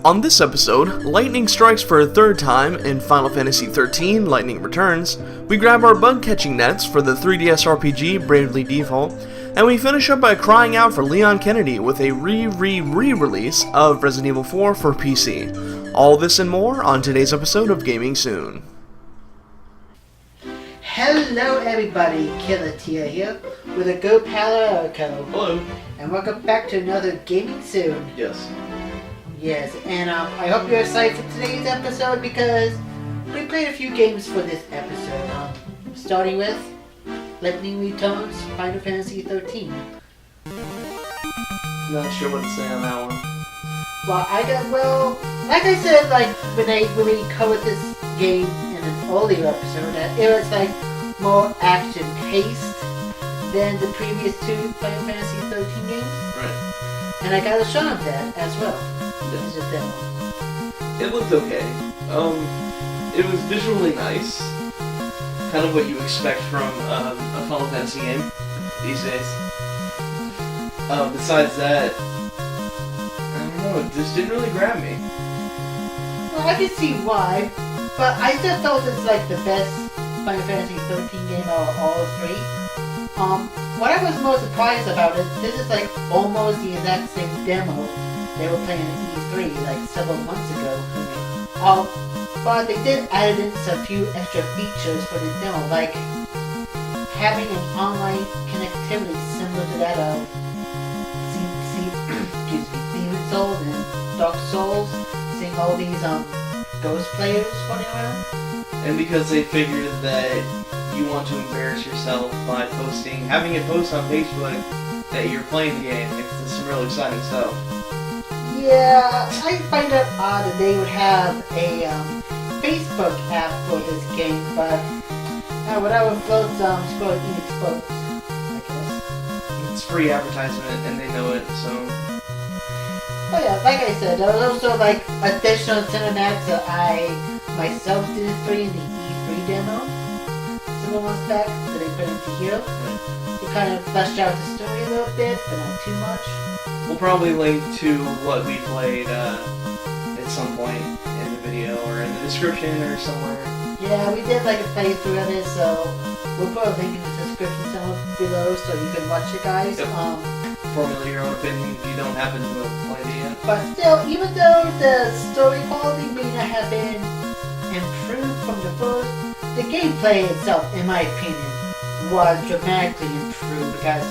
On this episode, lightning strikes for a third time in Final Fantasy XIII Lightning Returns, we grab our bug-catching nets for the 3DS RPG Bravely Default, and we finish up by crying out for Leon Kennedy with a re-release of Resident Evil 4 for PC. All this and more on today's episode of Gaming Soon. Hello everybody, Killer Tia here with a Go Palo Erico. Hello. And welcome back to another Gaming Soon. Yes. Yes, and I hope you're excited for today's episode because we played a few games for this episode. Starting with Lightning Returns, Final Fantasy XIII. Not sure what to say on that one. Like I said, when we covered this game in an earlier episode, it was more action paced than the previous two Final Fantasy XIII games. Right. And I got a shot of that as well. This is a demo. It looked okay. It was visually nice. Kind of what you expect from a Final Fantasy game these days. Besides that, I don't know, it just didn't really grab me. Well, I can see why, but I still thought this is the best Final Fantasy XIII game out of all three. What I was most surprised about is this is almost the exact same demo they were playing at E3 several months ago. But they did add in a few extra features for the demo, like having an online connectivity similar to that of Demon's Souls and Dark Souls, seeing all these ghost players running around. And because they figured that you want to embarrass yourself by having it post on Facebook that you're playing the game, it's some real exciting stuff. Yeah, I find it odd that they would have a Facebook app for this game, but whatever floats, Square Enix floats, I guess. It's free advertisement and they know it, so... But yeah, like I said, there was also additional cinematics that I myself did in the E3 demo several months back that they put into here. To kind of flesh out the story a little bit, but not too much. We'll probably link to what we played at some point in the video or in the description or somewhere. Yeah, we did a playthrough of it, so we'll put a link in the description somewhere below so you can watch it, guys. Yep. Formulate your own opinion if you don't happen to have played it yet. But still, even though the story quality may not have been improved from the first, the gameplay itself, in my opinion, was dramatically improved because,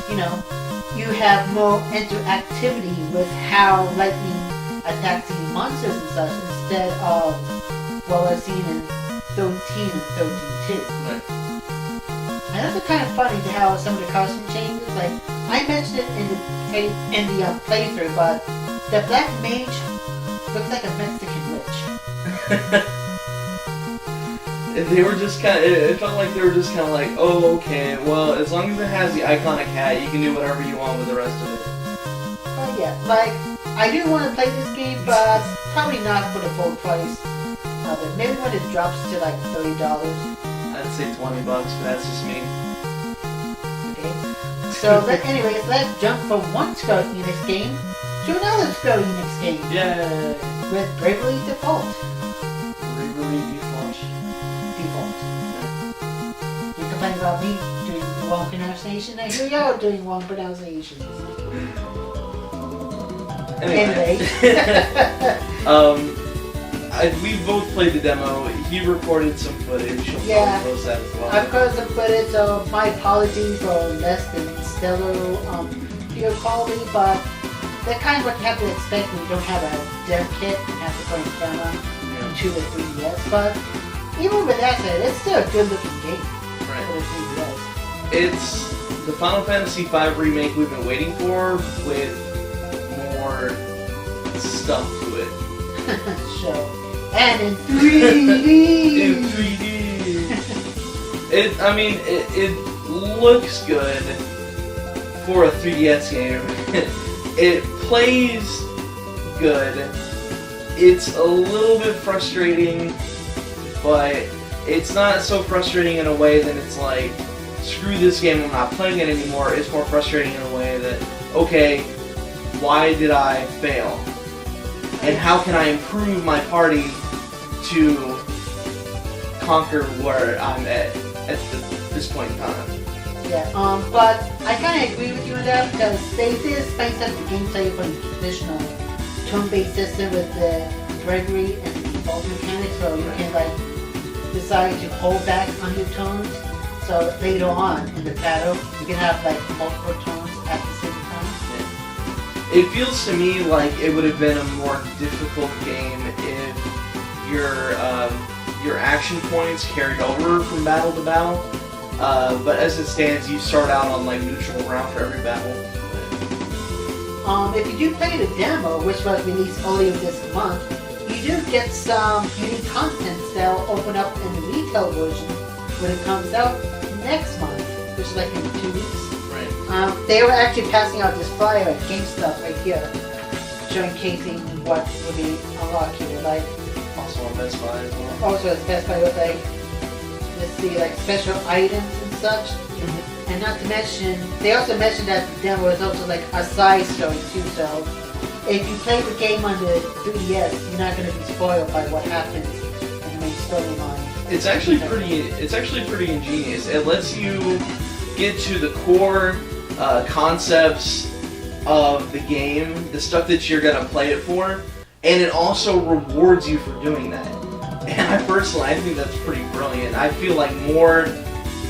you have more interactivity with how lightning attacks these monsters and such instead of what was seen in 13 and 13-2. Right. And that's kind of funny to how some of the costume changes. I mentioned it in the playthrough, but the black mage looks like a Mexican witch. They were just it felt like they were just oh, okay, well, as long as it has the iconic hat, you can do whatever you want with the rest of it. Oh yeah, I do want to play this game, but probably not for the full price of it. Maybe when it drops to $30. I'd say $20, but that's just me. Okay. So, anyways, let's jump from one Square Enix game to another Square Enix game. Yay! With Bravely Default. Bravely Default. You complain about me doing the wrong pronunciation, and here you are doing wrong pronunciations. Anyway. We both played the demo. He recorded some footage. Yeah. Post that as well. I recorded some footage, so my apologies for less than stellar video quality, but that's kind of what you have to expect when you don't have a dev kit and have to put a camera to the 3DS. But even with that said, it's still a good looking game for the 3DS. It's the Final Fantasy V remake we've been waiting for with more stuff to it. Sure. And in 3D! In 3D! It looks good for a 3DS game. It plays good. It's a little bit frustrating, but it's not so frustrating in a way that it's screw this game, I'm not playing it anymore. It's more frustrating in a way that, okay, why did I fail? and how can I improve my party to conquer where I'm at this point in time. Yeah, but I kind of agree with you on that because they did spice up the gameplay from the traditional turn-based system with the Gregory and the default mechanics, so you can like decide to hold back on your turns. So later on in the battle, you can have like multiple turns at the same time. Yeah. It feels to me like it would have been a more difficult game if your action points carried over from battle to battle. But as it stands, you start out on like neutral ground for every battle. If you do play the demo, which was released earlier this month, you do get some unique content that will open up in the retail version when it comes out next month, which is like in 2 weeks. Right. They were actually passing out this flyer at GameStop right here, showcasing what will be unlocked here. Like Also on Best Buy as well. also at Best Buy with like, let's see, like special items and such. And not to mention, they also mentioned that the demo is also like a side story too, so if you play the game on the 3DS, you're not going to be spoiled by what happens in the main storyline. It's actually pretty ingenious. It lets you get to the core concepts of the game, the stuff that you're gonna play it for, and it also rewards you for doing that. And I think that's pretty brilliant. I feel like more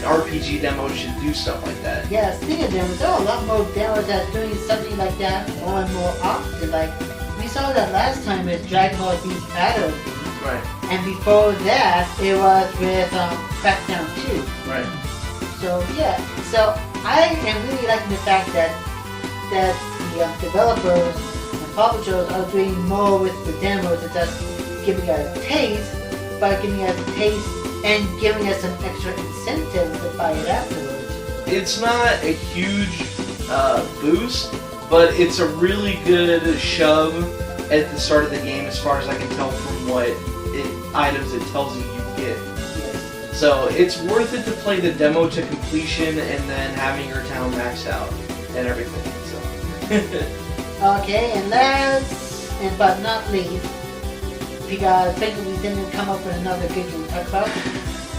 RPG demos should do stuff like that. Yeah, speaking of demos, there are a lot more demos that are doing something like that more and more often. Like, we saw that last time with Dragon Ball Z Battle. Right. And before that, it was with Crackdown 2. Right. So, yeah. So, I am really liking the fact that the developers and publishers are doing more with the demos than just giving us a taste, but giving us a taste and giving us some extra incentives to buy it afterwards. It's not a huge boost, but it's a really good shove at the start of the game as far as I can tell from what items it tells you get. Yes. So it's worth it to play the demo to completion and then having your town maxed out and everything. So. Okay, and last but not least, because thankfully we didn't come up with another good game to talk about,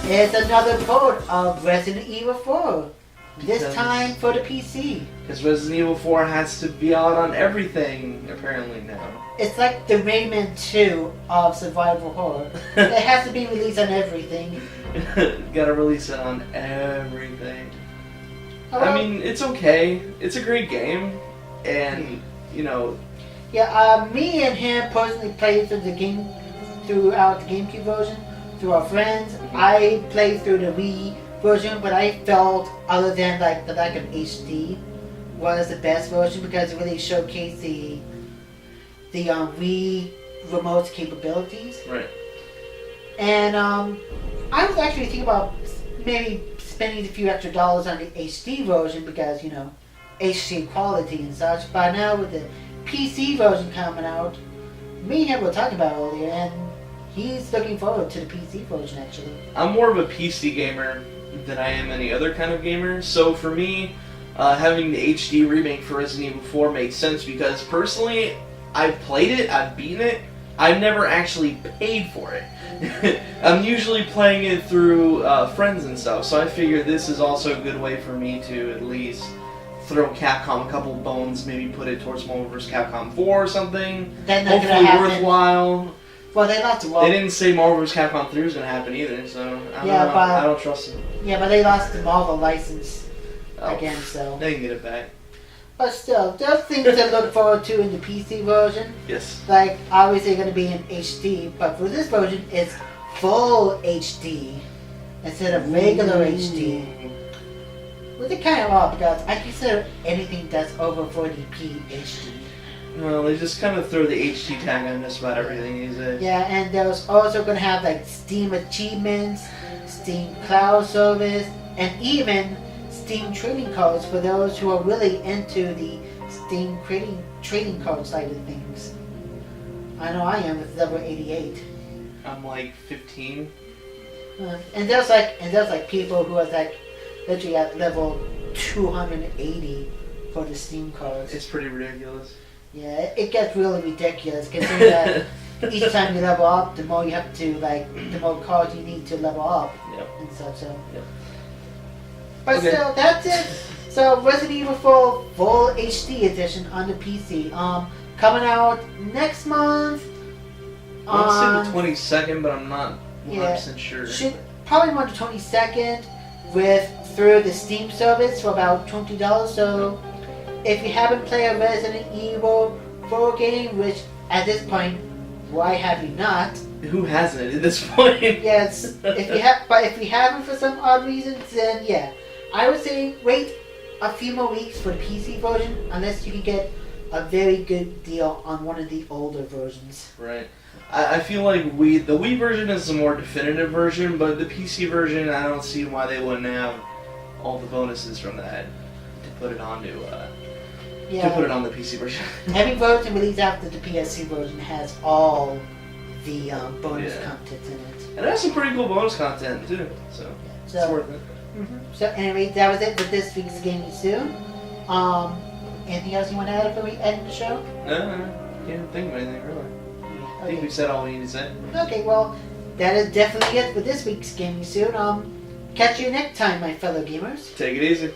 is another port of Resident Evil 4. This time for the PC. Because Resident Evil 4 has to be out on everything, apparently now. It's like the Rayman 2 of survival horror. It has to be released on everything. Gotta release it on everything. Oh, I mean, it's okay. It's a great game. And, you know... Yeah, me and him personally played through the game, throughout the GameCube version, through our friends. I played through the Wii version, but I felt, other than like the lack of HD, was the best version because it really showcased the Wii remote's capabilities. Right. And I was actually thinking about maybe spending a few extra dollars on the HD version because, you know, HD quality and such. But now with the PC version coming out, me and him were talking about it earlier, and he's looking forward to the PC version actually. I'm more of a PC gamer than I am any other kind of gamer, so for me, having the HD remake for Resident Evil 4 makes sense because personally, I've played it, I've beaten it, I've never actually paid for it. I'm usually playing it through friends and stuff, so I figure this is also a good way for me to at least throw Capcom a couple bones, maybe put it towards Marvel vs. Capcom 4 or something. Hopefully worthwhile. Well, they lost the They didn't say Marvel vs. Capcom 3 was going to happen either, so I don't trust them. Yeah, but they lost the Marvel license again, so... They can get it back. But still, there's things to look forward to in the PC version. Yes. Like, obviously going to be in HD, but for this version, it's full HD instead of regular HD. Which is kind of odd because I consider anything that's over 40p HD. Well, they just kind of throw the HD tag on just about everything these days. Yeah, and there's also going to have like Steam achievements, Steam cloud service, and even Steam trading cards for those who are really into the Steam trading card side of things. I know I am with level 88. I'm like 15. And there's like people who are like literally at level 280 for the Steam cards. It's pretty ridiculous. Yeah, it gets really ridiculous considering that each time you level up, the more you have to the more cards you need to level up Yep. and stuff. So, Yep. but Okay. still, that's it. So, Resident Evil 4 Full HD Edition on the PC. Coming out next month. I want to say the 22nd, but I'm not 100% Yeah. sure. Should probably on the 22nd through the Steam service for about $20. So if you haven't played a Resident Evil 4 game, which at this point, why have you not? Who hasn't at this point? Yes, if you haven't for some odd reasons, then yeah, I would say wait a few more weeks for the PC version, unless you can get a very good deal on one of the older versions. Right. I feel like the Wii version is the more definitive version, but the PC version, I don't see why they wouldn't have all the bonuses from that to put it onto to put it on the PC version. Every version released after the PS2 version has all the bonus Yeah. content in it. And it has some pretty cool bonus content too, so it's So, worth it. So anyway, that was it for this week's Gaming Soon. Anything else you want to add before we end the show? No, can't think of anything really. I think we said all we need to say. Okay, well, that is definitely it for this week's Gaming Soon. Catch you next time, my fellow gamers. Take it easy.